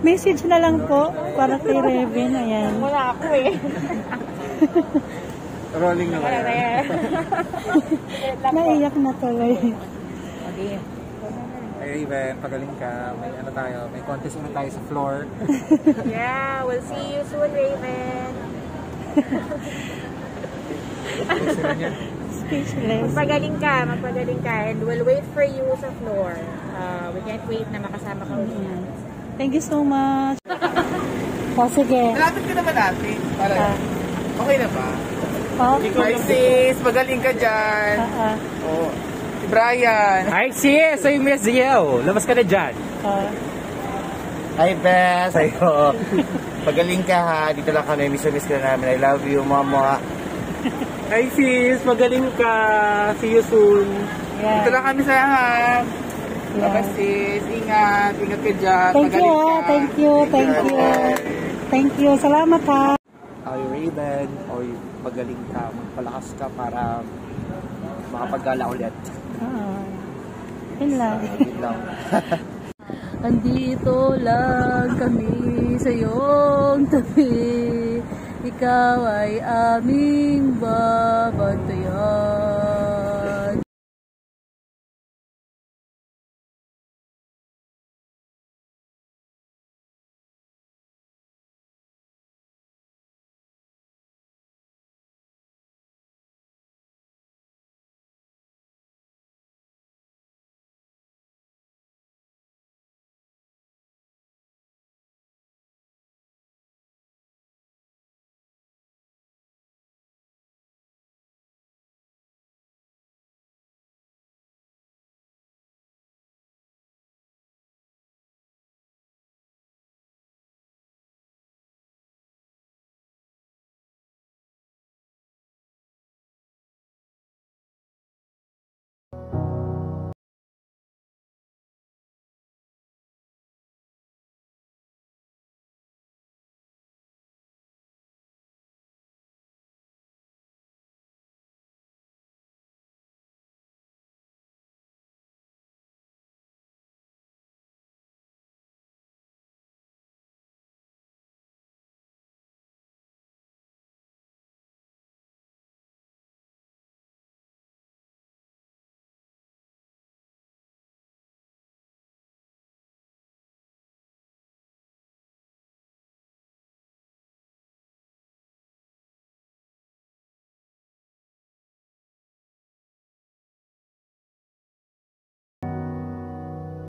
Message na lang po para kay Raven. Ayan. Wala ako eh. Rolling na kaya. Naiyak na tuloy. Okay. Ay, Raven, pagaling ka. May ano tayo, may contest na tayo sa floor. Yeah, we'll see you soon, Raven. Speechless. Magpagaling ka, and we'll wait for you sa floor. We can't wait na makasama ka ulit. Thank you so much. Sige. Malapit ka naman natin. Okay na ba? Okay. Sis, magaling ka dyan. Oh. Si Brian. Hi sis, ay Miss Ziel. Labas ka na dyan. Hi Bess. Ayo. Pagaling ka ha. Dito lang kami. Miss ka na namin. I love you, mama. Hi sis, magaling ka. See you soon. Yeah. Dito lang kami sa lahat. Bye sis. Ingat. Ingat ka dyan. Thank you, thank you, thank you. Thank you. Salamat ha. Ay Raven. Oy, pagaling ka. Magpalakas ka para makapagala ulit. Yun lang. Yun lang. Andito lang kami sa iyong tabi. Ikaw ay aming babantayan.